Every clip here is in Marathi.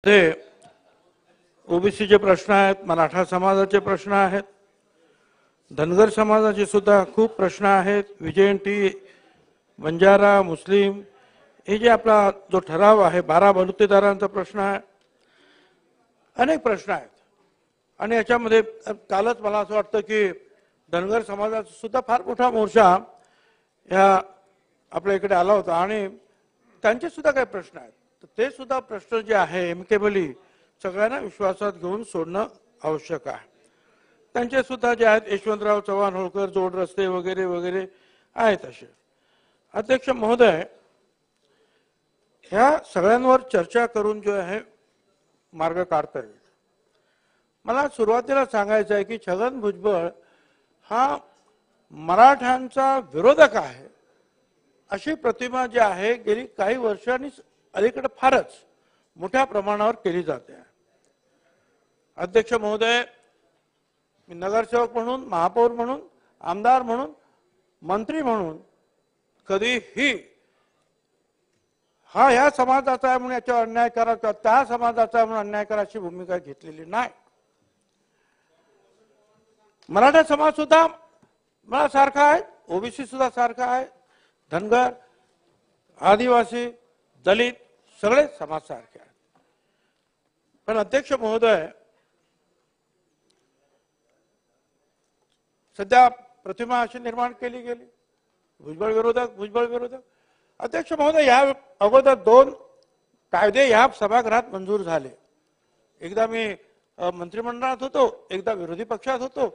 ते ओबीसीचे प्रश्न आहेत, मराठा समाजाचे प्रश्न आहेत, धनगर समाजाचे सुद्धा खूप प्रश्न आहेत, विजयंती, बंजारा, मुस्लिम, हे जे आपला जो ठराव आहे 12 बलुतेदारांचा प्रश्न आहे, अनेक प्रश्न आहेत. आणि याच्यामध्ये कालच मला असं वाटतं की धनगर समाजाचा सुद्धा फार मोठा मोर्चा या आपल्या इकडे आला होता आणि त्यांचे सुद्धा काही प्रश्न आहेत. तर ते सुद्धा प्रश्न जे आहे एमकेबली सगळ्यांना विश्वासात घेऊन सोडणं आवश्यक आहे. त्यांचे सुद्धा जे आहेत यशवंतराव चव्हाण होळकर, जोड रस्ते वगैरे वगैरे आहेत असे. अध्यक्ष महोदय, ह्या सगळ्यांवर चर्चा करून जो आहे मार्ग काढता येईल. मला सुरुवातीला सांगायचं आहे की छगन भुजबळ हा मराठ्यांचा विरोधक आहे अशी प्रतिमा जी आहे गेली काही वर्षांनी अलीकडे फारच मोठ्या प्रमाणावर केली जाते. अध्यक्ष महोदय, मी नगरसेवक म्हणून, महापौर म्हणून, आमदार म्हणून, मंत्री म्हणून कधीही हा ह्या समाजाचा आहे म्हणून याच्यावर अन्याय करा किंवा त्या समाजाचा आहे म्हणून अन्याय करा अशी भूमिका घेतलेली नाही. मराठा समाज सुद्धा मला सारखा आहे, ओबीसी सुद्धा सारखा आहे, धनगर, आदिवासी, दलित सगळे समाज सारखे आहेत. पण अध्यक्ष महोदय, सध्या प्रतिमा अशी निर्माण केली गेली भुजबळ विरोधक, भुजबळ विरोधक. अध्यक्ष महोदय, या अगोदर 2 कायदे या सभागृहात मंजूर झाले. एकदा मी मंत्रिमंडळात होतो, एकदा विरोधी पक्षात होतो.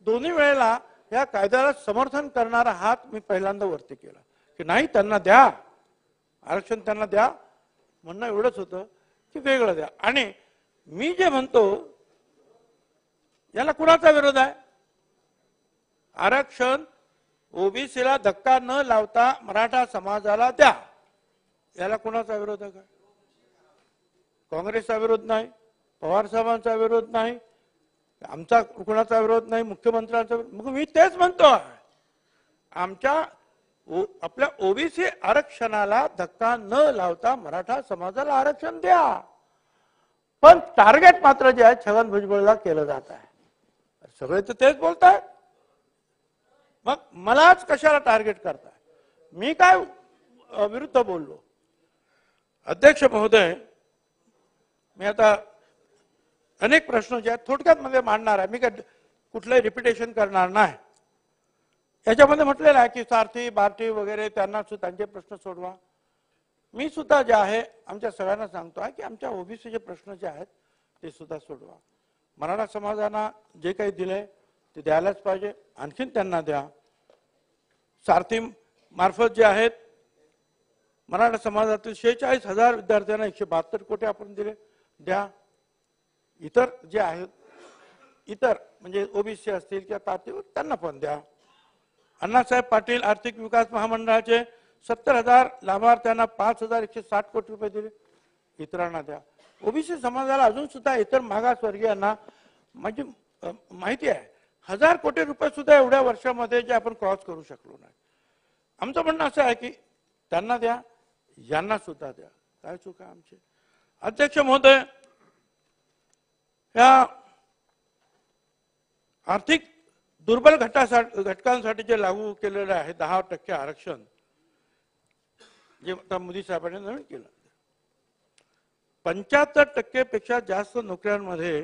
दोन्ही वेळेला या कायद्याला समर्थन करणारा हात मी पहिल्यांदा वरती केला की नाही, त्यांना द्या आरक्षण, त्यांना द्या. म्हणणं एवढंच होतं की वेगळं द्या. आणि मी जे म्हणतो याला कुणाचा विरोध आहे? आरक्षण ओबीसीला धक्का न लावता मराठा समाजाला द्या, याला कुणाचा विरोध आहे? काँग्रेसचा विरोध नाही, पवार साहेबांचा विरोध नाही, आमचा कुणाचा विरोध नाही, मुख्यमंत्र्यांचा. मग मी तेच म्हणतो, आपल्या ओबीसी आरक्षणाला धक्का न लावता मराठा समाजाला आरक्षण द्या. पण टार्गेट मात्र जे आहे छगन भुजबळला केलं जात आहे. सगळे तर तेच बोलतायत, मग मलाच कशाला टार्गेट करताय? मी काय विरुद्ध बोललो? अध्यक्ष महोदय, मी आता अनेक प्रश्न जे आहेत थोडक्यात मध्ये मांडणार आहे. मी काय कुठलंही रिपिटेशन करणार नाही. याच्यामध्ये म्हटलेलं आहे की सारथी, बार्टी वगैरे त्यांना त्यांचे प्रश्न सोडवा. मी सुद्धा जे आहे आमच्या सगळ्यांना सांगतो आहे की आमच्या ओबीसीचे प्रश्न जे आहेत ते सुद्धा सोडवा. मराठा समाजाला जे काही दिलंय ते द्यायलाच पाहिजे, आणखीन त्यांना द्या. सारथी मार्फत जे आहेत मराठा समाजातील 46,000 विद्यार्थ्यांना 172 कोटी आपण दिले, द्या. इतर जे आहेत, इतर म्हणजे ओबीसी असतील किंवा तारतीवर त्यांना पण द्या. अण्णासाहेब पाटील आर्थिक विकास महामंडळाचे 70,000 लाभार्थ्यांना 5,160 कोटी रुपये दिले, इतरांना द्या. ओबीसी समाजाला अजून सुद्धा इतर मागासवर्गीयांना म्हणजे माहिती आहे 1,000 कोटी रुपये सुद्धा एवढ्या वर्षामध्ये जे आपण क्रॉस करू शकलो नाही. आमचं म्हणणं असं आहे की त्यांना द्या, यांना सुद्धा द्या. काय चूक आहे आमची? अध्यक्ष महोदय, या आर्थिक दुर्बल घटकांसाठी जे लागू केलेलं आहे 10% आरक्षण, जे आता मोदी साहेबांनी नवीन केलं, 75% पेक्षा जास्त नोकऱ्यांमध्ये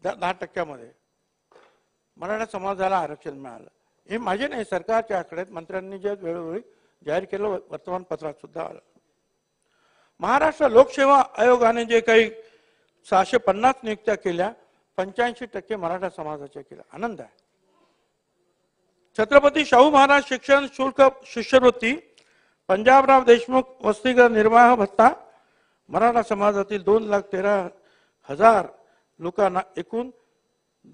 10% मराठा समाजाला आरक्षण मिळालं. हे माझे नाही, सरकारच्या आकड्यात मंत्र्यांनी जे वेळोवेळी जाहीर केलं, वर्तमानपत्रात सुद्धा आलं. महाराष्ट्र लोकसेवा आयोगाने जे काही 650 नियुक्त्या केल्या, 85% मराठा समाजाच्या केल्या. आनंद आहे. छत्रपती शाहू महाराज शिक्षण शुल्क शिष्यवृत्ती, पंजाबराव देशमुख वसतिगृह निर्वाह भत्ता, मराठा समाजातील 2,13,000 लोकांना एकूण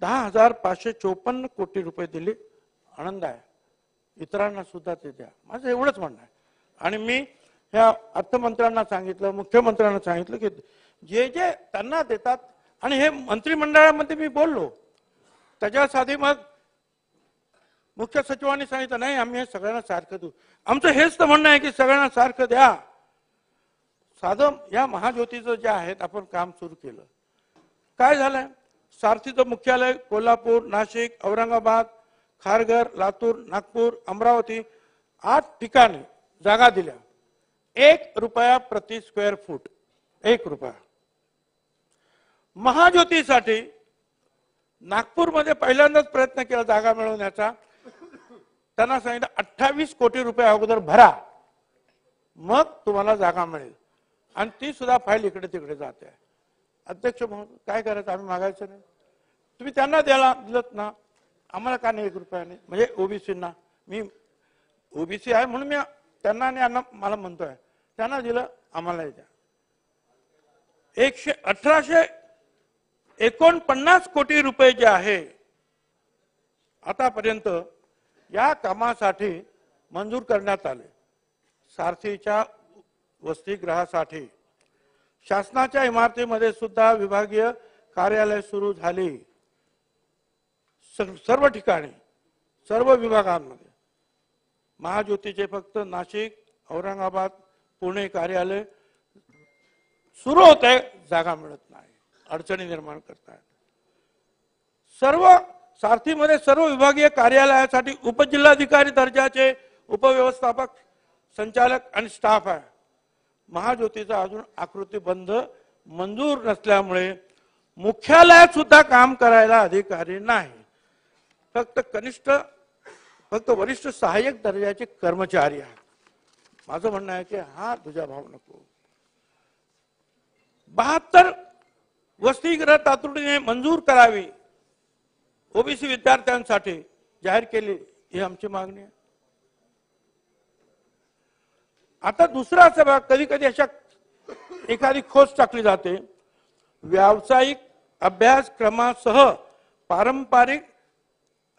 10,554 कोटी रुपये दिले. आनंद आहे. इतरांना सुद्धा ते द्या, माझं एवढंच म्हणणं आहे. आणि मी ह्या अर्थमंत्र्यांना सांगितलं, मुख्यमंत्र्यांना सांगितलं की जे जे त्यांना देतात, आणि हे मंत्रिमंडळामध्ये मी बोललो त्याच्यासाठी मग मुख्य सचिवांनी सांगितलं नाही, आम्ही हे सगळ्यांना सारखं देऊ. आमचं हेच तर म्हणणं आहे की सगळ्यांना सारखं द्या. साधं या महाज्योतीचं जे आहेत आपण काम सुरू केलं. काय झालंय, सारथीचं मुख्यालय कोल्हापूर, नाशिक, औरंगाबाद, खारघर, लातूर, नागपूर, अमरावती 8 ठिकाणी जागा दिल्या. 1 रुपया प्रति स्क्वेअर फूट, 1 रुपया. महाज्योतीसाठी नागपूरमध्ये पहिल्यांदाच प्रयत्न केला जागा मिळवण्याचा. त्यांना सांगितलं 28 कोटी रुपये अगोदर भरा, मग तुम्हाला जागा मिळेल. आणि ती सुद्धा फाईल इकडे तिकडे जाते. अध्यक्ष म्हणून काय करायचं, आम्ही मागायचं नाही. तुम्ही त्यांना द्यायला दिलत ना, आम्हाला का नाही 1 रुपया नाही. म्हणजे ओबीसींना, मी ओबीसी आहे म्हणून मी त्यांना आणि यांना मला म्हणतोय, त्यांना दिलं आम्हालाही द्या. 1849 कोटी रुपये जे आहे आतापर्यंत या कामासाठी मंजूर करण्यात आले. सारथीच्या वसतिगृहासाठी शासनाच्या इमारतीमध्ये सुद्धा विभागीय कार्यालय सुरू झाली. सर्व ठिकाणी, सर्व विभागांमध्ये. महाज्योतीचे फक्त नाशिक, औरंगाबाद, पुणे कार्यालय सुरू होत आहे, जागा मिळत नाही, अडचणी निर्माण करतायत. सर्व सारथीमध्ये सर्व विभागीय कार्यालयासाठी उपजिल्हाधिकारी दर्जाचे उपव्यवस्थापक, संचालक आणि स्टाफ आहे. महाज्योतीचा अजून आकृतीबंध मंजूर नसल्यामुळे मुख्यालयात सुद्धा काम करायला अधिकारी नाही. फक्त वरिष्ठ सहाय्यक दर्जाचे कर्मचारी आहेत. माझं म्हणणं आहे की हा दुजाभाव नको. 72 वसतिगृह तातडीने मंजूर करावी, ओबीसी विद्यार्थ्यांसाठी जाहीर केली, ही आमची मागणी आहे. आता दुसरा असं बघा, कधी कधी अशा एखादी खोच टाकली जाते. व्यावसायिक अभ्यासक्रमासह पारंपरिक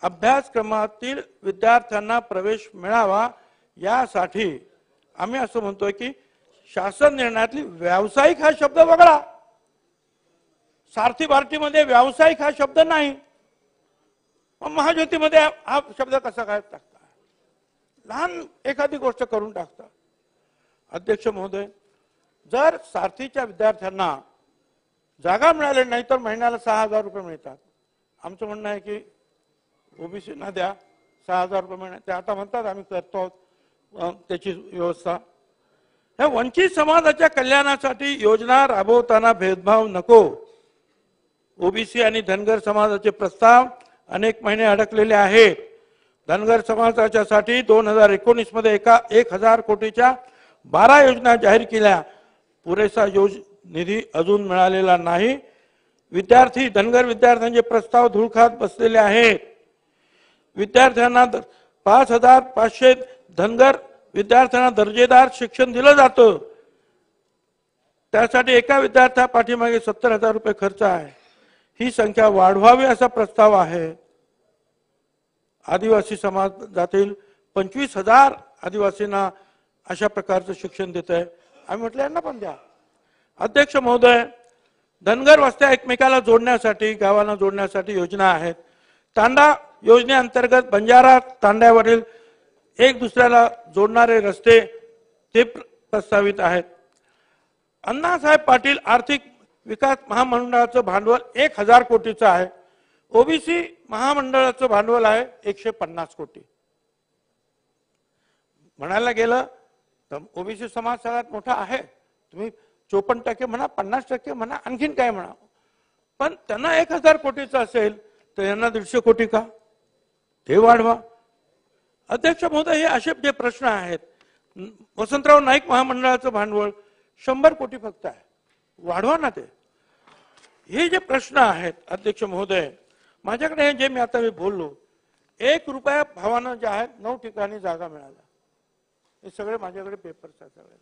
अभ्यासक्रमातील विद्यार्थ्यांना प्रवेश मिळावा यासाठी आम्ही असं म्हणतोय की शासन निर्णयातली व्यावसायिक हा शब्द वगळा. सारथी बार्टीमध्ये व्यावसायिक हा शब्द नाही, मग महाज्योतीमध्ये हा शब्द कसा काय टाकता? लहान एखादी गोष्ट करून टाकता. अध्यक्ष महोदय, जर सारथीच्या विद्यार्थ्यांना जागा मिळाली नाही तर महिन्याला 6,000 रुपये मिळतात. आमचं म्हणणं आहे की ओबीसीना द्या 6,000 रुपये मिळणार. ते आता म्हणतात आम्ही करतो त्याची व्यवस्था. ह्या वंचित समाजाच्या कल्याणासाठी योजना राबवताना भेदभाव नको. ओबीसी आणि धनगर समाजाचे प्रस्ताव अनेक महिने अडकलेले आहेत. धनगर समाजाच्यासाठी 2019 मध्ये 1,000 कोटीच्या 12 योजना जाहीर केल्या. पुरेसा निधी अजून मिळालेला नाही. धनगर विद्यार्थ्यांचे प्रस्ताव धूळ खात बसलेले आहेत. विद्यार्थ्यांना 5,500 धनगर विद्यार्थ्यांना दर्जेदार शिक्षण दिलं जातं. त्यासाठी एका विद्यार्थ्या पाठीमागे 70,000 रुपये खर्च आहे. ही संख्या वाढवावी असा प्रस्ताव आहे. आदिवासी समाजातील 25,000 आदिवासींना अशा प्रकारचं शिक्षण देत आहे. आम्ही म्हटलं यांना पण द्या. अध्यक्ष महोदय, धनगर वस्त्या एकमेकाला जोडण्यासाठी, गावांना जोडण्यासाठी योजना आहेत. तांडा योजनेअंतर्गत बंजारा तांड्यावरील एक दुसऱ्याला जोडणारे रस्ते ते प्रस्तावित आहेत. अण्णासाहेब पाटील आर्थिक विकास महामंडळाचं भांडवल 1,000 कोटीचं आहे. ओबीसी महामंडळाचं भांडवल आहे 150 कोटी. म्हणायला गेलं तर ओबीसी समाज सगळ्यात मोठा आहे. तुम्ही 54% म्हणा, 50% म्हणा, आणखीन काय म्हणा, पण त्यांना 1,000 कोटीचं असेल तर यांना 150 कोटी का? ते वाढवा. अध्यक्ष महोदय, हे असे जे प्रश्न आहेत. वसंतराव नाईक महामंडळाचं भांडवल 100 कोटी फक्त आहे, वाढवा ना ते. हे जे प्रश्न आहेत अध्यक्ष महोदय, माझ्याकडे जे मी आता बोललो, 1 रुपया भावानं जे आहेत 9 ठिकाणी जागा मिळाल्या. हे सगळे माझ्याकडे पेपर्स आहेत. सगळे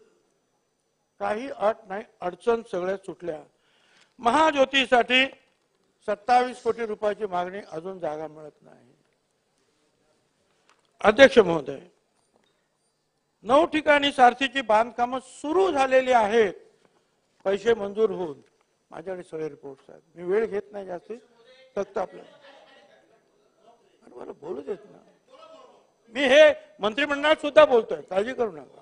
काही अट नाही, अडचण सगळ्या सुटल्या. महाज्योतीसाठी 27 कोटी रुपयाची मागणी, अजून जागा मिळत नाही. अध्यक्ष महोदय, 9 ठिकाणी सारथीची बांधकामं सुरू झालेली आहेत. पैसे मंजूर होऊन माझ्याकडे सगळे रिपोर्ट्स आहेत. मी वेळ घेत नाही जास्त, फक्त आपल्याला बोलू देत ना. मी हे मंत्रिमंडळात सुद्धा बोलतोय, काळजी करू नका.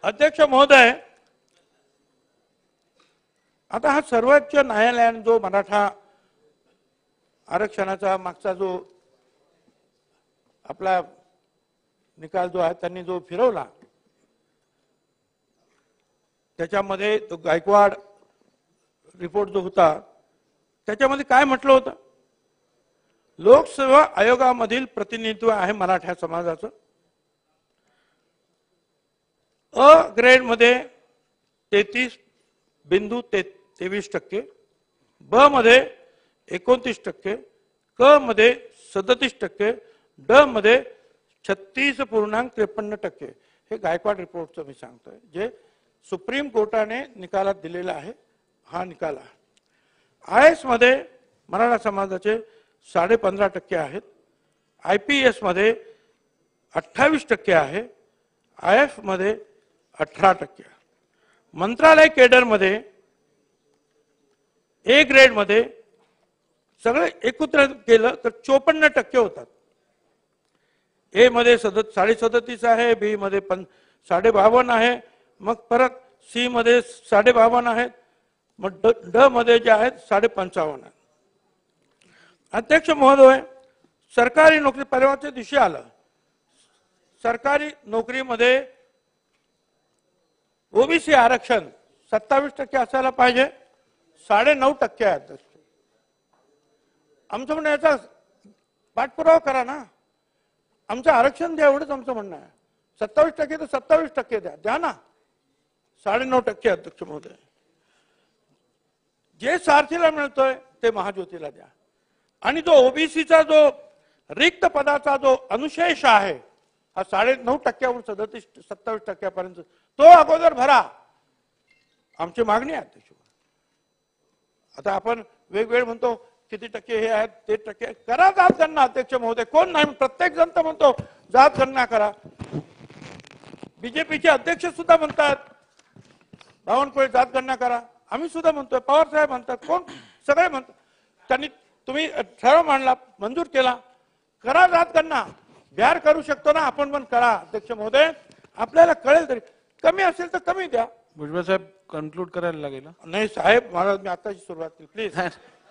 अध्यक्ष महोदय, आता हा सर्वोच्च न्यायालयाने जो मराठा आरक्षणाचा मागचा जो आपला निकाल जो आहे त्यांनी जो फिरवला, त्याच्यामध्ये तो गायकवाड रिपोर्ट जो होता त्याच्यामध्ये काय म्हटलं होतं, लोकसेवा आयोगामधील प्रतिनिधित्व आहे मराठा समाजाचं, अ ग्रेड मध्ये 33.23%, ब मध्ये 29%, क मध्ये 37%, ड मध्ये 36.53%. हे गायकवाड रिपोर्टचं मी सांगतोय, जे सुप्रीम कोर्टाने निकालात दिलेला आहे. हा निकाल आहे. IAS मध्ये मराठा समाजाचे 15.5% आहेत, IPS मध्ये 28% आहे, IF मध्ये 18%. मंत्रालय केडर मध्ये ए ग्रेड मध्ये सगळे एकत्र केलं तर 54% होतात. ए मध्ये 37.37 आहे, बी मध्ये 52.5 आहे, मग परत सी मध्ये 52.5 आहेत, मग ड मध्ये जे आहेत 55.5 आहेत. अध्यक्ष महोदय, सरकारी नोकरी परवाच्या दिवशी आलं, सरकारी नोकरीमध्ये ओबीसी आरक्षण 27% असायला पाहिजे, 9.5% आहे. अध्यक्ष, आमचं म्हणणं याचा पाठपुरावा करा ना, आमचं आरक्षण द्या, एवढंच आमचं म्हणणं आहे. 27% तर 27% द्या ना, 9.5%. अध्यक्ष महोदय, जे सारथीला मिळतोय ते महाज्योतीला द्या, आणि जो ओबीसीचा जो रिक्त पदाचा जो अनुशेष आहे हा 9.5%वरून 27% तो अगोदर भरा, आमची मागणी आहे. अध्यक्ष, आता आपण वेगवेगळे म्हणतो किती टक्के हे आहेत, ते टक्के करा जात गणना. अध्यक्ष महोदय, कोण नाही, प्रत्येक जण तर म्हणतो जात गणना करा. बीजेपीचे अध्यक्ष सुद्धा म्हणतात बावनकुळे जात गणना करा, आम्ही सुद्धा म्हणतोय, पवार साहेब म्हणतात, कोण सगळे म्हणतात. त्यांनी तुम्ही ठराव मांडला, मंजूर केला, करा जात गणना. बिहार करू शकतो ना, आपण पण करा. अध्यक्ष महोदय, आपल्याला कळेल, तरी कमी असेल तर कमी द्या. भुजबळ साहेब कंक्लूड करायला लागेल. नाही साहेब, मला मी आताची सुरुवात केली, प्लीज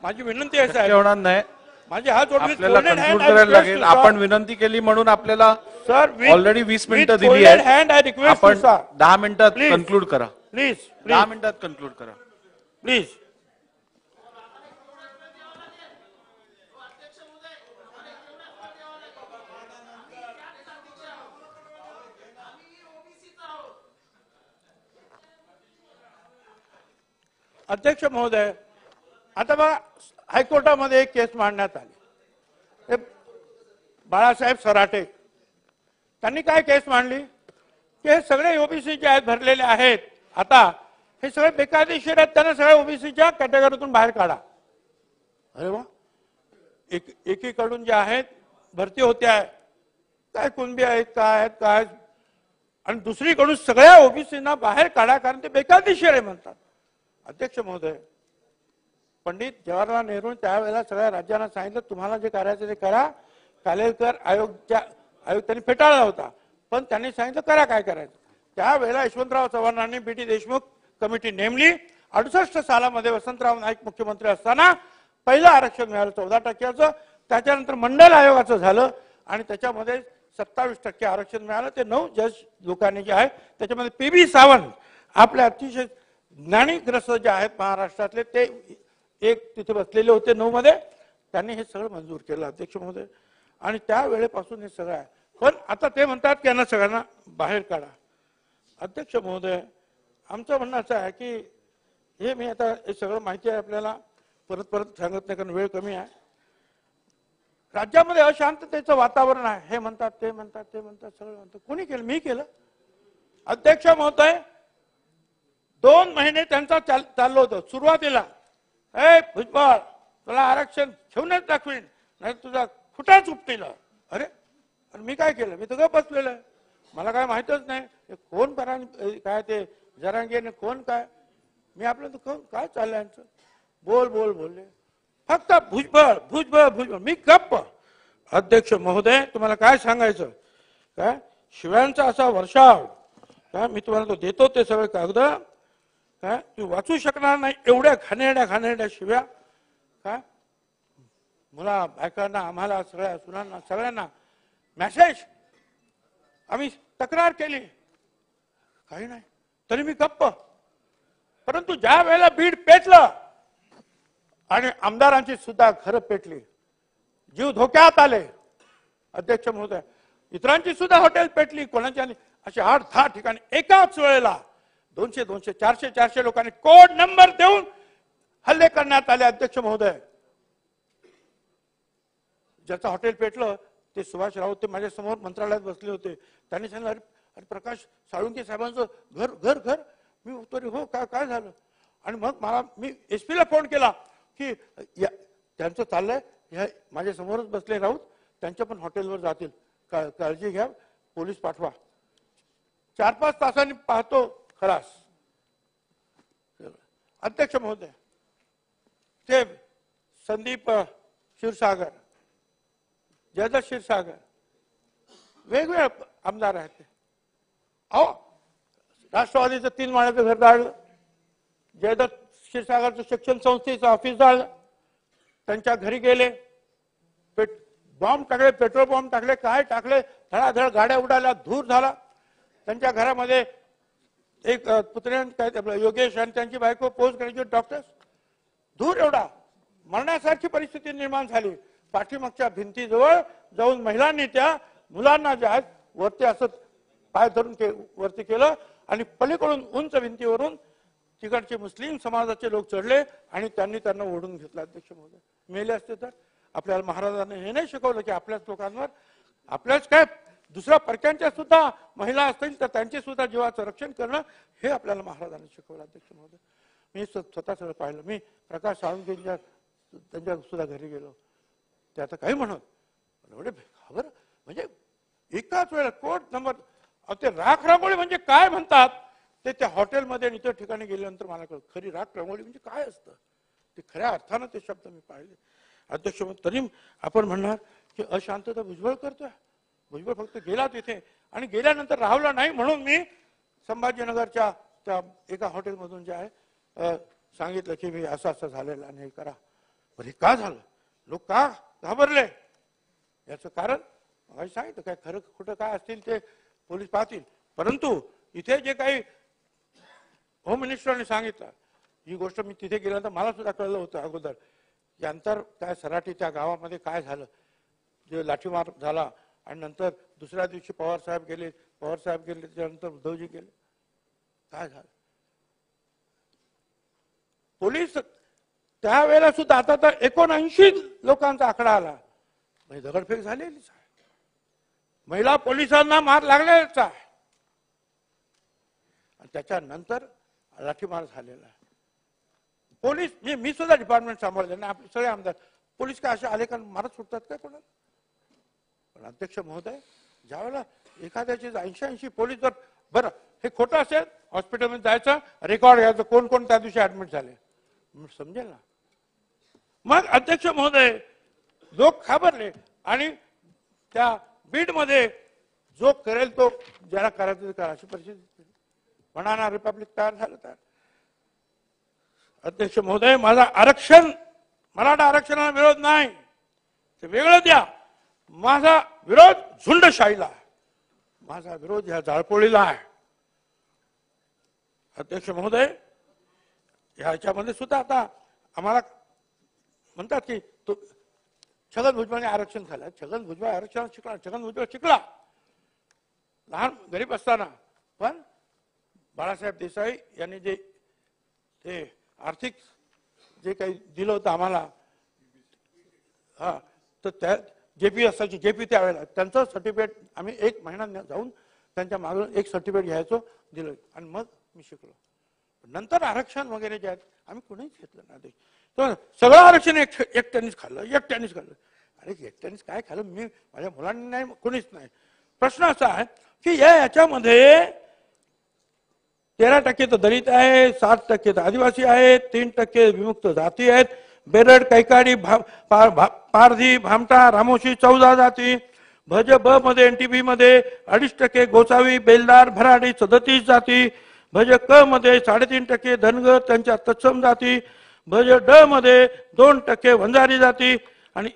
माझी विनंती आहे साहेब. होणार नाही, माझे हात जोडले, आपल्याला कंक्लूड करायला लागेल. आपण विनंती केली म्हणून आपल्याला सर ऑलरेडी 20 मिनिटं दिली आहेत. आपण 10 मिनिटात Please. कंक्लूड करा. प्लीज 10 मिनिटात कंक्लूड करा प्लीज. अध्यक्ष महोदय, आता बघा, हायकोर्टामध्ये एक केस मांडण्यात आली, बाळासाहेब सराटे, त्यांनी काय केस मांडली की हे सगळे ओबीसी जे आहेत भरलेले आहेत, आता हे सगळे बेकायदेशीर आहेत, त्यांना सगळ्या ओबीसीच्या कॅटेगरीतून बाहेर काढा. अरे वा, एकीकडून जे आहेत भरती होते आहे, काय कुणबी आहेत, काय आहेत, काय, आणि दुसरीकडून सगळ्या ओबीसीना बाहेर काढा, कारण ते बेकायदेशीर आहे म्हणतात. अध्यक्ष महोदय, पंडित जवाहरलाल नेहरू त्यावेळेला सगळ्या राज्यांना सांगितलं तुम्हाला जे करायचं ते करा. कालेलकर आयोग त्यांनी फेटाळला होता, पण त्यांनी सांगितलं करा काय करायचं. त्यावेळेला यशवंतराव चव्हाणांनी बीटी देशमुख कमिटी नेमली. 68 सालामध्ये वसंतराव नाईक मुख्यमंत्री असताना पहिलं आरक्षण मिळालं 14%. त्याच्यानंतर मंडल आयोगाचं झालं आणि त्याच्यामध्ये 27% आरक्षण मिळालं. ते 9 जज लोकांनी जे आहे त्याच्यामध्ये PB सावंत आपल्या अतिशय ज्ञानीग्रस्त जे आहेत महाराष्ट्रातले, ते एक तिथे बसलेले होते 9 मध्ये, त्यांनी हे सगळं मंजूर केलं. अध्यक्ष महोदय, आणि त्या वेळेपासून हे सगळं आहे, पण आता ते म्हणतात की यांना सगळ्यांना बाहेर काढा. अध्यक्ष महोदय, आमचं म्हणणं असं आहे की हे मी आता हे सगळं माहिती आहे आपल्याला, परत परत सांगत नाही कारण वेळ कमी आहे. राज्यामध्ये अशांततेचं वातावरण आहे, हे म्हणतात ते म्हणतात ते म्हणतात, सगळं म्हणतात. कोणी केलं? मी केलं. अध्यक्ष महोदय, 2 महिने त्यांचा चाललं होतं. सुरुवातीला भुजबळ तुला आरक्षण घेऊनच दाखवीन, नाही तुझा खुटा चुपटील. अरे मी काय केलं? मी तर गप्प बसलेलं आहे, मला काय माहितच नाही कोण काय ते जरांगेने कोण काय. मी आपलं तर काय चाललंय यांचं, बोलले फक्त भुजबळ भुजबळ भुजबळ, मी गप्प. अध्यक्ष महोदय, तुम्हाला काय सांगायचं, काय शिव्यांचा असा वर्षाव काय मी तुम्हाला तो देतो ते सगळे कागद, काय तुम्ही वाचू शकणार नाही एवढ्या घाणेरड्या शिव्या. काय मुला बायकांना, आम्हाला सगळ्या सुनांना सगळ्यांना मेसेज, आम्ही तक्रार केली, काही नाही तरी मी गप्प. परंतु ज्या वेळेला बीड पेटलं आणि आमदारांची सुद्धा घरं पेटली, जीव धोक्यात आले, अध्यक्ष महोदय इतरांची सुद्धा हॉटेल पेटली, कोणाच्या असे 8-10 ठिकाणी एकाच वेळेला 200, 400 लोकांनी कोड नंबर देऊन हल्ले करण्यात आले. अध्यक्ष महोदय ज्याचं हॉटेल पेटलं ते सुभाष राऊत, ते माझ्या समोर मंत्रालयात बसले होते. त्यांनी सांगितलं अरे प्रकाश साळुंके साहेबांचं घर. मी उत्तर हो काय झालं. आणि मग मी SP ला फोन केला की त्यांचं चाललंय, माझ्या समोरच बसले राऊत, त्यांच्या पण हॉटेलवर जातील, काळजी घ्या, पोलीस पाठवा. 4-5 तासांनी पाहतो खलास. अध्यक्ष महोदय ते संदीप क्षीरसागर, जयदत्त क्षीरसागर वेगवेगळे आमदार आहेत. ते अहो राष्ट्रवादीचं 3 माळ्याचं घर जाळलं, जयदत्त क्षीरसागरचं शिक्षण संस्थेचं ऑफिस जाळलं, त्यांच्या घरी गेले, बॉम्ब टाकले, पेट्रोल बॉम्ब टाकले, काय टाकले, धडाधड गाड्या उडाल्या, धूर झाला. त्यांच्या घरामध्ये एक पुत्र काय योगेश आणि त्यांची बायको पोस्ट ग्रॅज्युएट डॉक्टर्स, धूर एवढा, मरण्यासारखी परिस्थिती निर्माण झाली. पाठीमागच्या भिंतीजवळ जाऊन महिलांनी त्या मुलांना जे आहेत वरती असं पाय धरून वरती केलं आणि पलीकडून उंच भिंतीवरून तिकडचे मुस्लिम समाजाचे लोक चढले आणि त्यांना ओढून घेतलं. अध्यक्ष महोदय मेले असते तर आपल्याला महाराजांनी हे नाही शिकवलं की आपल्याच लोकांवर, आपल्याच काय दुसऱ्या परक्यांच्या सुद्धा महिला असतील तर त्यांचे सुद्धा जीवाचं रक्षण करणं हे आपल्याला महाराजांनी शिकवलं. अध्यक्ष महोदय मी स्वतः सगळं पाहिलं. मी प्रकाश साळुंकेंच्या त्यांच्या सुद्धा घरी गेलो. ते आता काही म्हणत एवढे खबर म्हणजे एकाच वेळेला कोड नंबर, ते राख रांगोळी म्हणजे काय म्हणतात ते त्या हॉटेलमध्ये आणि इतर ठिकाणी गेल्यानंतर मला कळलं खरी राख रांगोळी म्हणजे काय असतं ते. खऱ्या अर्थानं ते शब्द मी पाहिले. अध्यक्ष तरी आपण म्हणणार की अशांतता भुजबळ करतोय. भुजबळ फक्त गेला तिथे आणि गेल्यानंतर राहला नाही म्हणून मी संभाजीनगरच्या त्या एका हॉटेलमधून जे आहे सांगितलं की मी असं झालेलं आणि हे करा. बरं हे का झालं, लोक का घाबरले, याचं कारण सांगितलं. काय खरं खोटं काय असतील ते पोलीस पाहतील. परंतु इथे जे काही होम मिनिस्टरने सांगितलं ही गोष्ट मी तिथे गेल्यानंतर मला सुद्धा कळलं होतं अगोदर. यानंतर काय सराटी त्या गावामध्ये काय झालं, जे लाठीमार झाला आणि नंतर दुसऱ्या दिवशी पवार साहेब गेले त्याच्यानंतर उद्धवजी गेले, काय झालं. पोलीस त्यावेळेला सुद्धा आता तर 79 लोकांचा आकडा आला. म्हणजे दगडफेक झालेलीच आहे, महिला पोलिसांना मार लागलेलाच आहे आणि त्याच्यानंतर लाठीमार झालेला आहे. पोलीस मी सुद्धा डिपार्टमेंट सांभाळले ना, आपले सगळे आमदार पोलीस काय असे आले का मारत सुटतात काय कोणाला. पण अध्यक्ष महोदय ज्यावेळेला एखाद्याचे 80 पोलीस जर बरं हे खोटं असेल हॉस्पिटलमध्ये जायचं रेकॉर्ड घ्यायचं कोण कोण त्या दिवशी ऍडमिट झाले समजेल ना. मग अध्यक्ष महोदय लोक घाबरले आणि त्या बीडमध्ये जो करेल तो ज्याला करायचं करा अशी परिस्थिती म्हणा. रिपब्लिक तयार झालं तर अध्यक्ष महोदय माझा आरक्षण मराठा आरक्षणाला विरोध नाही, ते वेगळं द्या. माझा विरोध झुंडशाहीला आहे, माझा विरोध ह्या जाळपोळीला आहे. अध्यक्ष महोदय ह्याच्यामध्ये सुद्धा आता आम्हाला म्हणतात की तो छगन भुजबळने आरक्षण झालं. छगन भुजबळ आरक्षण शिकला, छगन भुजबळ शिकला लहान गरीब असताना, पण बाळासाहेब देसाई यांनी जे ते आर्थिक जे काही दिलं होतं आम्हाला, हा तर त्या जेपी असायची जेपी त्यावेळेला त्यांचं सर्टिफिकेट आम्ही 1 महिना जाऊन त्यांच्या मागून एक सर्टिफिकेट घ्यायचो दिलं आणि मग मी शिकलो. नंतर आरक्षण वगैरे जे आहेत आम्ही कोणीच घेतलं ना. सगळं आरक्षण एकट्यानेच खाल्लं. अरे एकट्यानेच काय खाल्लं, मी माझ्या मुलांनी नाही, कोणीच नाही. प्रश्न असा आहे की याच्यामध्ये 13% तर दलित आहे, 7% तर आदिवासी आहेत, 3% विमुक्त जाती आहेत, बेरड कैकाडी पारधी भामटा रामोशी 14 जाती, भज ब मध्ये एनटीबी मध्ये 2.5% गोसावी, बेलदार, भराडी 37 जाती, भज क मध्ये 3.5% धनगर त्यांच्या तत्सम जाती, भज ड मध्ये 2% वंजारी जाती आणि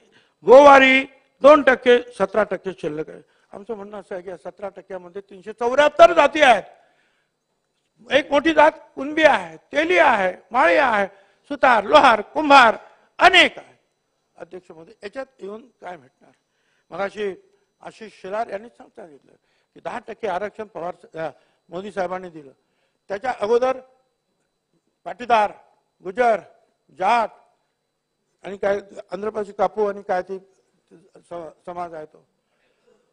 गोवारी 2%, 17% शिल्लक आहे. आमचं म्हणणं असं आहे की 17%मध्ये 374 जाती आहेत. एक मोठी जात कुणबी आहे, तेली आहे, माळी आहे, सुतार, लोहार, कुंभार अनेक आहे. अध्यक्ष महोदय, याच्यात येऊन काय भेटणार? मगाशी आशिष शेलार यांनी सांगितलं की 10% आरक्षण पवार मोदी साहेबांनी दिलं. त्याच्या अगोदर पाटीदार, गुजर, जाट आणि काय आंध्रप्रदेश कापू आणि काय ते समाज आहे तो.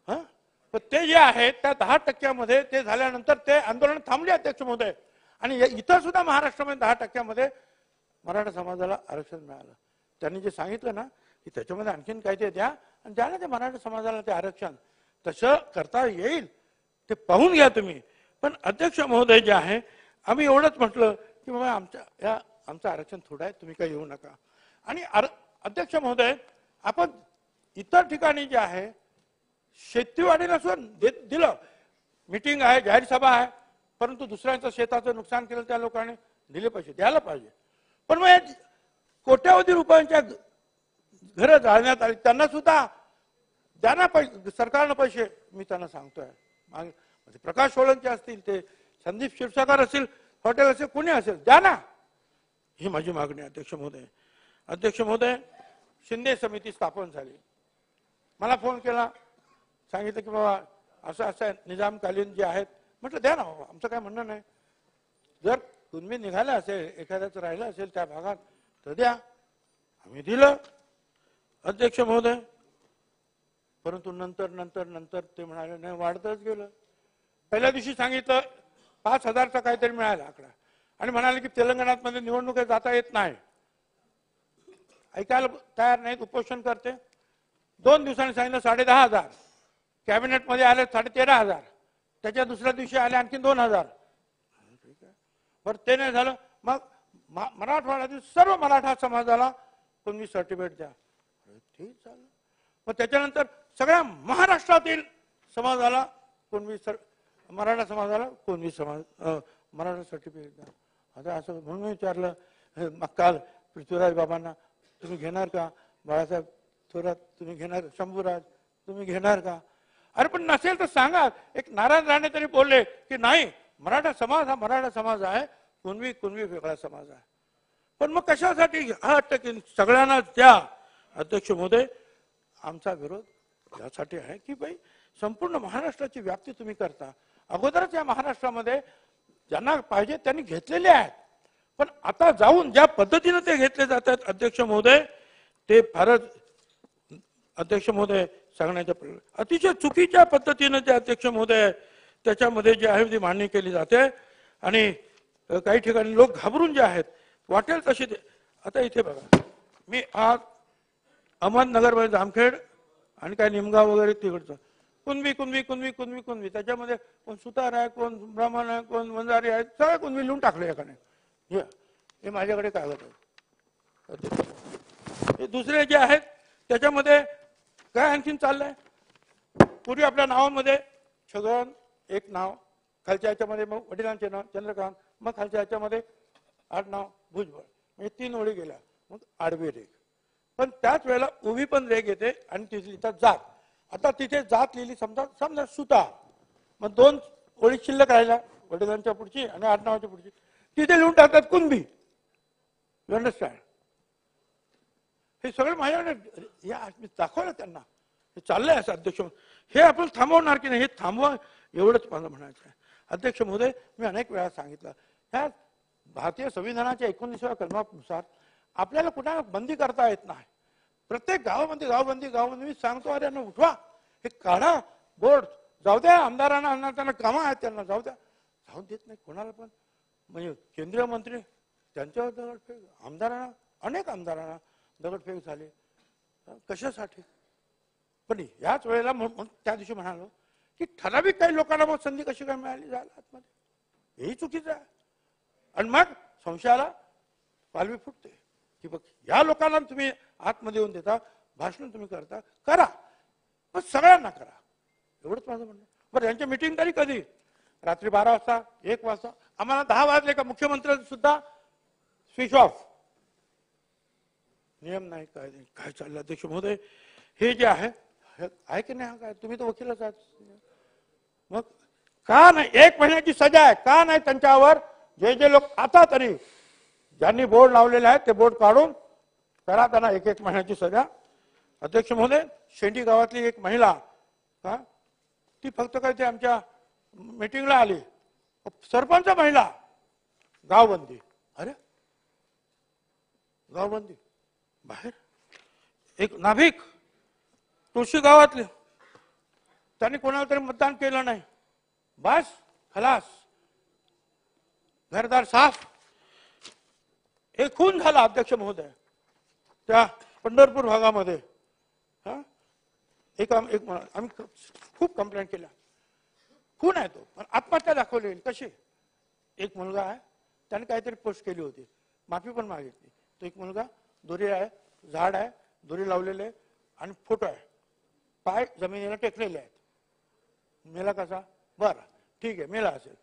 हा, पण ते जे आहे त्या 10%मध्ये ते झाल्यानंतर ते आंदोलन थांबले अध्यक्ष महोदय. आणि इथं सुद्धा महाराष्ट्रामध्ये 10%मध्ये मराठा समाजाला आरक्षण मिळालं. त्यांनी जे सांगितलं ना की त्याच्यामध्ये आणखीन काय ते द्या आणि द्या ना ते मराठा समाजाला ते आरक्षण. तसं करता येईल ते पाहून घ्या तुम्ही. पण अध्यक्ष महोदय जे आहे, आम्ही एवढंच म्हटलं की बाबा आमचं आरक्षण थोडं आहे, तुम्ही काही येऊ नका. आणि अध्यक्ष महोदय, आपण इतर ठिकाणी जे आहे शेतीवाडीला सुद्धा दिलं, मीटिंग आहे, जाहीर सभा आहे, परंतु दुसऱ्यांचं शेताचं नुकसान केलं त्या लोकांनी दिले पैसे द्यायला पाहिजे. पण मग कोट्यावधी रुपयांच्या घरं जाळण्यात आली, त्यांना सुद्धा द्या ना पैसे, सरकारनं पैसे. मी त्यांना सांगतोय, मागे प्रकाश सोळंके असतील, ते संदीप क्षीरसागर असतील, हॉटेल असेल, कोणी असेल, द्या ना. ही माझी मागणी आहे अध्यक्ष महोदय. अध्यक्ष महोदय, शिंदे समिती स्थापन झाली. मला फोन केला, सांगितलं की बाबा असं असं निजामकालीन जे आहेत. म्हटलं द्या ना बाबा, आमचं काय म्हणणं नाही. जर तुम्ही निघाला असेल, एखाद्याचं राहिलं असेल त्या भागात तर द्या. आम्ही दिलं अध्यक्ष महोदय. परंतु नंतर ते म्हणाले नाही, वाढतच गेलं. पहिल्या दिवशी सांगितलं 5,000चा काहीतरी मिळाला आकडा आणि म्हणाले की तेलंगणात मध्ये निवडणूक जाता येत नाही. ऐकायला तयार नाहीत, उपोषण करते. 2 दिवसांनी सांगितलं 10,500. कॅबिनेटमध्ये आले 13,500. त्याच्या दुसऱ्या दिवशी आले आणखी 2,000. ठीक आहे, बरं ते नाही झालं. मग मराठवाड्यातील सर्व मराठा समाजाला तुम्ही सर्टिफिकेट द्या. ठीक झालं. मग त्याच्यानंतर सगळ्या महाराष्ट्रातील समाजाला मराठा समाजाला कोणवी समाज मराठा सर्टिफिकेट द्या. आता असं म्हणून विचारलं मग काल पृथ्वीराज बाबांना, तुम्ही घेणार का? बाळासाहेब थोरात तुम्ही घेणार? शंभूराज तुम्ही घेणार का? अरे पण नसेल तर सांगा. एक नारायण राणे तरी बोलले की नाही, मराठा समाज हा मराठा समाज आहे, कुणबी वेगळा समाज आहे. पण मग कशासाठी 8% सगळ्यांना द्या? अध्यक्ष महोदय, आमचा विरोध यासाठी आहे की भाई संपूर्ण महाराष्ट्राची व्याप्ती तुम्ही करता. अगोदरच या महाराष्ट्रामध्ये ज्यांना पाहिजे त्यांनी घेतलेले आहेत, पण आता जाऊन ज्या पद्धतीने ते घेतले जात आहेत अध्यक्ष महोदय, ते फारच अध्यक्ष महोदय सांगण्याच्या अतिशय चुकीच्या पद्धतीने जे अध्यक्ष महोदय त्याच्यामध्ये जे आहे ती मांडणी केली जाते. आणि काही ठिकाणी लोक घाबरून जे आहेत वाटेल तशी आता इथे बघा, मी आज अहमदनगरमध्ये जामखेड आणि काय निमगाव वगैरे तिकडचं कुणबी त्याच्यामध्ये कोण सुतार आहे, कोण ब्राह्मण आहे, कोण वंजारी आहे, सगळे कुणबी लिहून टाकले एकाने. हे माझ्याकडे कागद आहे. हे दुसरे जे आहेत त्याच्यामध्ये काय आणखीन चाललंय. पूर्वी आपल्या नावामध्ये छगन एक नाव, खालच्या ह्याच्यामध्ये मग वडिलांचे नाव चंद्रकांत, मग खालच्या ह्याच्यामध्ये आडनाव भुजबळ, म्हणजे 3 ओळी गेल्या. मग आडवी रेघ, पण त्याच वेळेला उभी पण रेघ येते आणि तिथली जात. आता तिथे जात लिहिली समजा सुतार, मग 2 ओळी शिल्लक राहिल्या वडिलांच्या पुढची आणि आडनावाच्या पुढची, तिथे लिहून टाकतात कुणबी. You understand? हे सगळं माझ्याकडे या मी दाखवलं त्यांना. हे चाललंय असं अध्यक्ष. हे आपण थांबवणार की नाही हे थांबवा, एवढंच मला म्हणायचं आहे. अध्यक्ष महोदय, मी अनेक वेळा सांगितलं, ह्या भारतीय संविधानाच्या 19व्या कलमानुसार आपल्याला कुठे बंदी करता येत नाही. प्रत्येक गावबंदी मी सांगतो, अरे यांना उठवा, हे काढा बोर्ड, जाऊ द्या आमदारांना, त्यांना कामं आहेत त्यांना जाऊ द्या. जाऊ देत नाही कोणाला पण. म्हणजे केंद्रीय मंत्री त्यांच्यावर दगडफेक, आमदारांना, अनेक आमदारांना दगडफेक झाली. कशासाठी? पण याच वेळेला त्या दिवशी म्हणालो की ठराविक काही लोकांना मग संधी कशी काय मिळाली जायला आतमध्ये, हेही चुकीचं आहे. आणि मग संशयाला पालवी फुटते की बघ या लोकांना तुम्ही आतमध्ये येऊन देता, भाषण तुम्ही करता, करा, पण सगळ्यांना करा, एवढंच माझं म्हणणं. बरं, यांची मीटिंग तरी कधी? रात्री 12 वाजता, 1 वाजता. आम्हाला 10 वाजले का मुख्यमंत्र्यांनी सुद्धा स्विच ऑफ. नियम नाही, काय नाही, काय चाललं अध्यक्ष महोदय? हे जे आहे की नाही, काय तुम्ही तर वकीलच आहात, मग का नाही 1 महिन्याची सजा आहे? का नाही त्यांच्यावर? जे लोक आता तरी ज्यांनी बोर्ड लावलेले आहेत ते बोर्ड काढून करा त्यांना 1 महिन्याची सजा. अध्यक्ष महोदय, शेंडी गावातली एक महिला का ती फक्त काय ते आमच्या मीटिंगला आली, सरपंच महिला, गावबंदी. अरे गावबंदी बाहेर. एक नाभिक तुळशी गावातले, त्यांनी कोणाला तरी मतदान केलं नाही, बस खलास, घरदार साफ. एक खून झाला अध्यक्ष महोदय त्या पंढरपूर भागामध्ये. आम्ही खूप कंप्लेंट केल्या, खून आहे तो, पण आत्महत्या दाखवली. कशी? एक मुलगा आहे, त्याने काहीतरी पोस्ट केली होती, माफी पण मागितली. तो एक मुलगा, दोरी आहे, झाड आहे, दोरी लावलेले आहे आणि फोटो आहे, पाय जमिनीला टेकलेले आहेत. मेला कसा? बरं ठीक आहे, मेला असेल.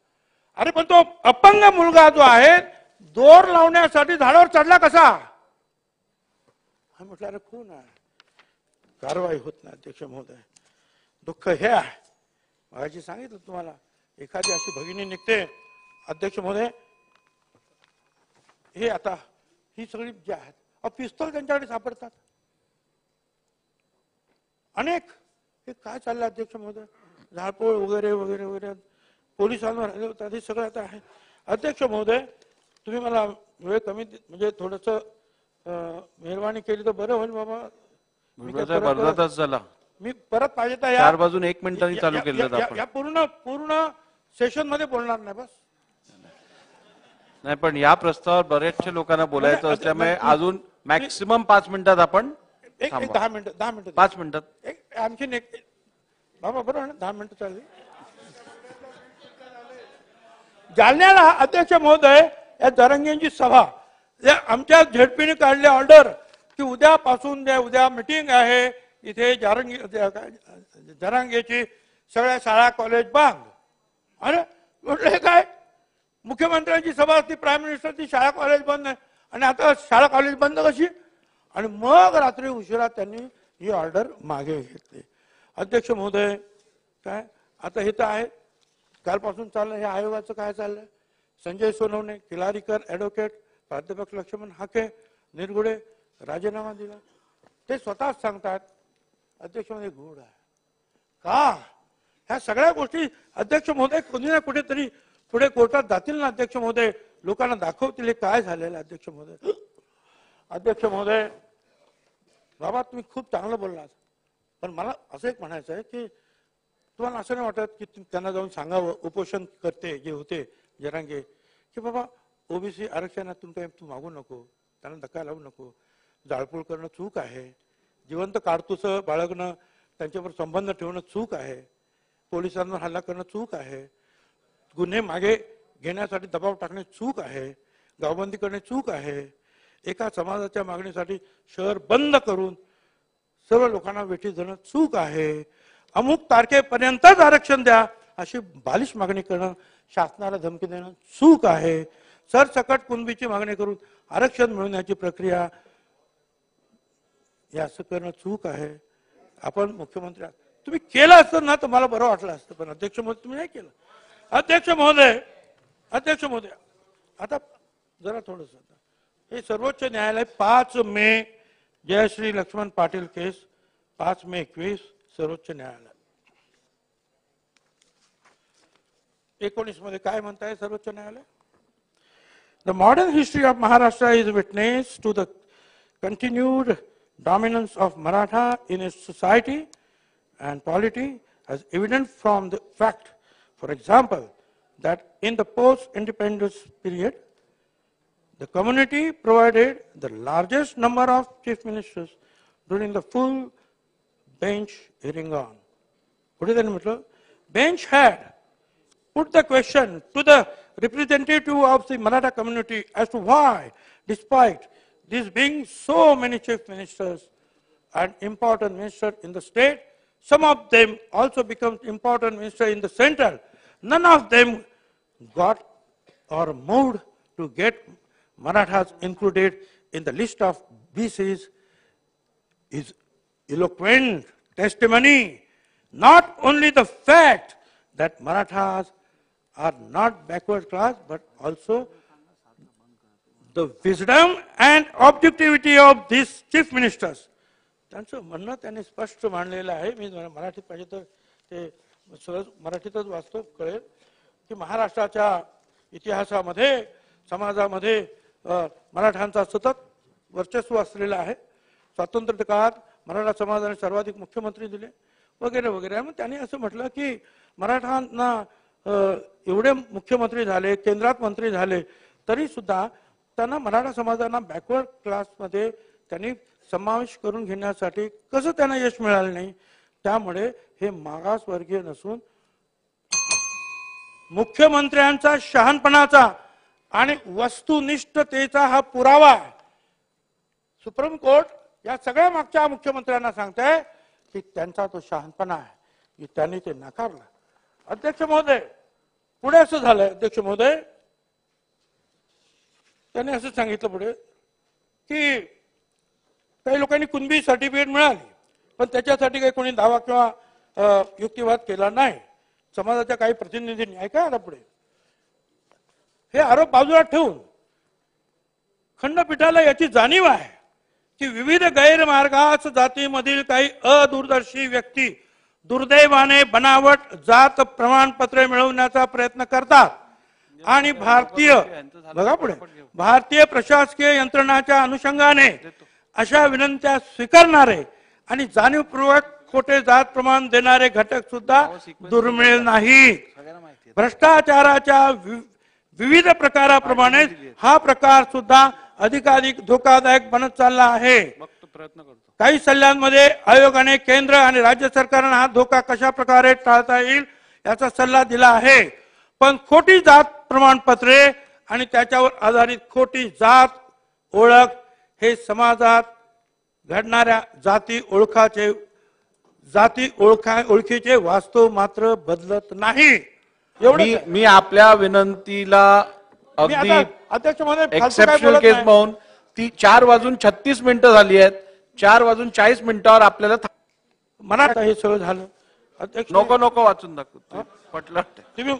अरे पण तो अपंग मुलगा जो आहे दोर लावण्यासाठी झाडावर चढला कसा? म्हटलं अरे खून आहे, कारवाई होत नाही. अध्यक्ष महोदय, दुःख हे आहे. माझी सांगितलं तुम्हाला, एखादी अशी भगिनी निघते अध्यक्ष महोदय, हे आता ही सगळी जी आहेत, पिस्तूल त्यांच्याकडे सापडतात अनेक. हे काय चाललं अध्यक्ष महोदय? झाडपोळ वगैरे वगैरे वगैरे, पोलिसांवर आले होते, हे सगळं आता आहे. अध्यक्ष महोदय, तुम्ही मला वेळ कमी म्हणजे थोडस मेहरबानी केली तर बरं होईल बाबा. मी परत पाहिजे तर 4 वाजून 1 मिनिटांनी चालू केलं या पूर्ण सेशन मध्ये बोलणार नाही बस. नाही, पण या प्रस्तावावर बरेचशे लोकांना बोलायचं असल्यामुळे अजून मॅक्सिमम 5 मिनिटात आपण 10 मिनिटं 5 मिनिटात आणखीन एक बाबा, बरोबर ना? 10 मिनिटं चालली. जालन्याला अध्यक्ष महोदय या जरांगेंची सभा, आमच्या झेडपीने काढले ऑर्डर की उद्यापासून उद्या मिटिंग आहे इथे जरांगेची, सगळ्या शाळा कॉलेज बंद. अरे म्हटलं काय, मुख्यमंत्र्यांची सभा असती, प्राईम मिनिस्टरची, शाळा कॉलेज बंद आहे, आणि आता शाळा कॉलेज बंद कशी? आणि मग रात्री उशिरा त्यांनी ही ऑर्डर मागे घेतली. अध्यक्ष महोदय, काय आता हे तर आहे, कालपासून चाललं हे आयोगाचं काय चाललंय? संजय सोनवणे, किलारीकर ऍडव्होकेट, प्राध्यापक लक्ष्मण हाके, निरगुडे राजीनामा दिला. ते स्वतःच सांगतात अध्यक्ष महोदय गूढ आहे का? ह्या सगळ्या गोष्टी अध्यक्ष महोदय कोणी ना कुठेतरी पुढे कोर्टात जातील ना अध्यक्ष महोदय, लोकांना दाखवतील हे काय झालेलं. अध्यक्ष महोदय, अध्यक्ष महोदय, बाबा तुम्ही खूप चांगलं बोललात, पण मला असं एक म्हणायचं आहे की तुम्हाला असं नाही वाटत की त्यांना जाऊन सांगावं, उपोषण करते जे होते जरांगे, की बाबा ओबीसी आरक्षणातून काही तू मागू नको, त्यांना धक्का लावू नको, जाळपोळ करणं चूक आहे, जिवंत कारतूस बाळगणं, त्यांच्यावर संबंध ठेवणं चूक आहे, पोलिसांवर हल्ला करणं चूक आहे, गुन्हे मागे घेण्यासाठी दबाव टाकणे चूक आहे, गावबंदी करणे चूक आहे, एका समाजाच्या मागणीसाठी शहर बंद करून सर्व लोकांना वेठी धरणं चूक आहे, अमुक तारखेपर्यंतच आरक्षण द्या अशी बालिश मागणी करणं, शासनाला धमकी देणं चूक आहे, सरसकट कुणबीची मागणी करून आरक्षण मिळवण्याची प्रक्रिया हे असं करणं चूक आहे. आपण मुख्यमंत्री तुम्ही केलं असतं ना तर मला बरं वाटलं असतं, पण अध्यक्ष महोदय तुम्ही नाही केलं. अध्यक्ष महोदय आता जरा थोडस, हे सर्वोच्च न्यायालय 5 मे जयश्री लक्ष्मण पाटील केस 5 मे 21 सर्वोच्च न्यायालय 19 मध्ये काय म्हणताय सर्वोच्च न्यायालय? The modern history of Maharashtra is witness to the continued dominance of Maratha in its society and polity, as evident from the fact, for example, that in the post-independence period, the community provided the largest number of chief ministers during the full bench hearing on. Bench had put the question to the representative of the Maratha community as to why, despite these being so many chief ministers and important ministers in the state, Some of them also become important minister in the central. None of them got or moved to get Marathas included in the list of BCs is eloquent testimony. Not only the fact that Marathas are not backward class, but also the wisdom and objectivity of these chief ministers. त्यांचं म्हणणं त्यांनी स्पष्ट मांडलेलं आहे. मी मराठीत पाहिजे तर ते सहज मराठीतच वाचतो, कळेल की महाराष्ट्राच्या इतिहासामध्ये समाजामध्ये मराठ्यांचा सतत वर्चस्व असलेलं आहे. स्वातंत्र्य काळात मराठा समाजाने सर्वाधिक मुख्यमंत्री दिले वगैरे वगैरे. मग त्यांनी असं म्हटलं की मराठ्यांना एवढे मुख्यमंत्री झाले, केंद्रात मंत्री झाले, तरी सुद्धा त्यांना मराठा समाजाला बॅकवर्ड क्लासमध्ये त्यांनी समावेश करून घेण्यासाठी कसं त्यांना यश मिळालं नाही. त्यामुळे हे मागासवर्गीय नसून मुख्यमंत्र्यांचा शहाणपणाचा आणि वस्तुनिष्ठतेचा हा पुरावा आहे. सुप्रीम कोर्ट या सगळ्या मागच्या मुख्यमंत्र्यांना सांगताय की त्यांचा तो शहाणपणा आहे की त्यांनी ते नाकारलं. अध्यक्ष महोदय, पुढे असं झालंय अध्यक्ष महोदय, त्यांनी असं सांगितलं पुढे की काही लोकांनी कुणबी सर्टिफिकेट मिळाली, पण त्याच्यासाठी काही कोणी दावा किंवा युक्तिवाद केला नाही. समाजाच्या काही प्रतिनिधींनी ऐका आता पुढे हे आरोप बाजूला ठेवून खंडपीठाला याची जाणीव आहे की विविध गैरमार्गास जातीमधील काही अदूरदर्शी व्यक्ती दुर्दैवाने बनावट जात प्रमाणपत्रे मिळवण्याचा प्रयत्न करतात आणि बघा पुढे भारतीय प्रशासकीय यंत्रणाच्या अनुषंगाने अशा विनंत्या स्वीकारणारे आणि जाणीवपूर्वक खोटे जात प्रमाण देणारे घटक सुद्धा दुर्मिळ नाहीत. भ्रष्टाचाराच्या विविध प्रकाराप्रमाणे हा प्रकार सुद्धा अधिकाधिक धोकादायक बनत चालला आहे. काही सल्ल्यांमध्ये आयोगाने केंद्र आणि राज्य सरकारने हा धोका कशा प्रकारे टाळता येईल याचा सल्ला दिला आहे. पण खोटी जात प्रमाणपत्रे आणि त्याच्यावर आधारित खोटी जात ओळख हे समाजात घडणाऱ्या ओळखीचे वास्तव मात्र बदलत नाही. मी आपल्या विनंतीला अगदी अध्यक्ष महोदय एक्सेप्शनल केस म्हणून ती 4:36 झाली आहेत. 4:40 आपल्याला मनात हे सगळं झालं. अध्यक्ष नको वाचून दाखव, पटलं तुम्ही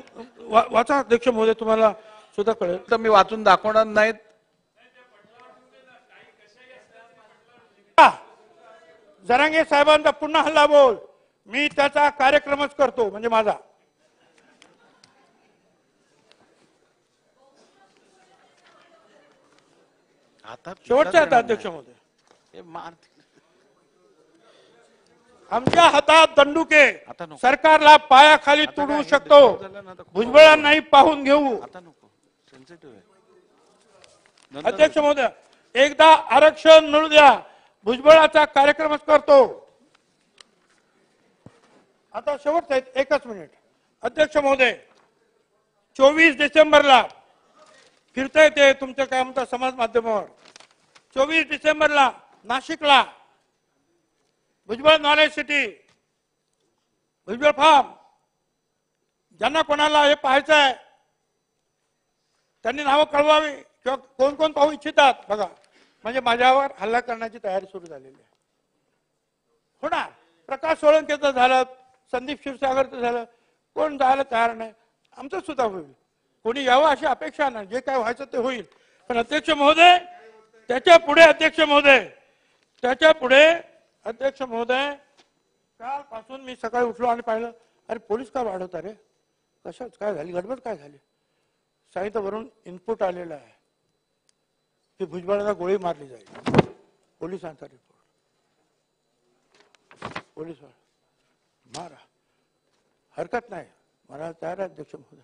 वाचा अध्यक्ष महोदय, तुम्हाला सुद्धा कळेल. तर मी वाचून दाखवणार नाहीत. जरांगे साहेबांचा पुन्हा हल्ला बोल, मी त्याचा कार्यक्रमच करतो म्हणजे माझा. आता शेवटचा आता अध्यक्ष महोदय, आमच्या हातात दंडुके सरकारला पायाखाली तुडवू शकतो. भुजबळांनाही पाहून घेऊ. अध्यक्ष महोदय, एकदा आरक्षण मिळू द्या, भुजबळाचा कार्यक्रमच करतो. आता शेवटचा एकच मिनिट. अध्यक्ष महोदय, 24 डिसेंबरला फिरतंय ते तुमच्या काय म्हणता समाज माध्यमावर. 24 डिसेंबरला नाशिकला Bhujbal knowledge city, Bhujbal farm, ज्यांना कोणाला हे पाहायचं आहे त्यांनी नावं कळवावी किंवा कोण कोण पाहू इच्छितात बघा. म्हणजे माझ्यावर हल्ला करण्याची तयारी सुरू झालेली आहे. होणार. प्रकाश सोळंकेचं झालं, संदीप क्षीरसागरचं झालं, कोण जायला तयार नाही. आमचं सुद्धा होईल. कोणी यावं अशी अपेक्षा नाही. जे काय व्हायचं ते होईल. पण अध्यक्ष महोदय, त्याच्या पुढे कालपासून मी सकाळी उठलो आणि पाहिलं, अरे पोलीस का वाढवता रे, कशात काय झाली, गडबड काय झाली. साहित्यावरून इनपुट आलेलं आहे की भुजबळाला गोळी मारली जाईल. पोलिसांचा रिपोर्ट. पोलीस मारा, हरकत नाही, मला तयार आहे अध्यक्ष महोदय.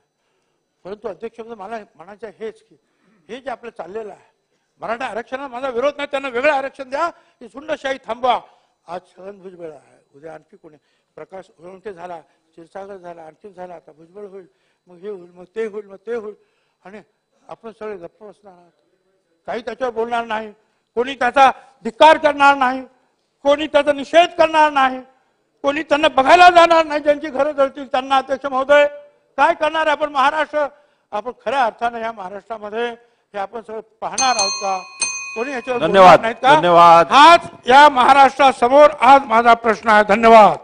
परंतु अध्यक्ष महोदय, मला म्हणायचं हेच की हे जे आपलं चाललेलं आहे, मराठा आरक्षणाला माझा विरोध नाही, त्यांना वेगळं आरक्षण द्या, ही झुंडशाही थांबवा. आज छगन भुजबळ आहे, उद्या आणखी कोणी, प्रकाश सोळंके झाला, क्षीरसागर झाला, आणखी झाला, आता भुजबळ होईल, मग हे होईल, मग ते होईल, मग ते होईल, आणि आपण सगळे गप्प बसणार आहात. काही त्याच्यावर बोलणार नाही, कोणी त्याचा धिक्कार करणार नाही, कोणी त्याचा निषेध करणार नाही. कोणी त्यांना बघायला जाणार नाही, ज्यांची घरं जळतील त्यांना. अध्यक्ष महोदय, काय करणार आहे आपण? महाराष्ट्र, आपण खऱ्या अर्थानं या महाराष्ट्रामध्ये हे आपण सगळं पाहणार आहोत का? कोणी याच्यावर बोलणार धन्यवाद नाहीत का? धन्यवाद. हाच या महाराष्ट्रासमोर आज माझा प्रश्न आहे. धन्यवाद.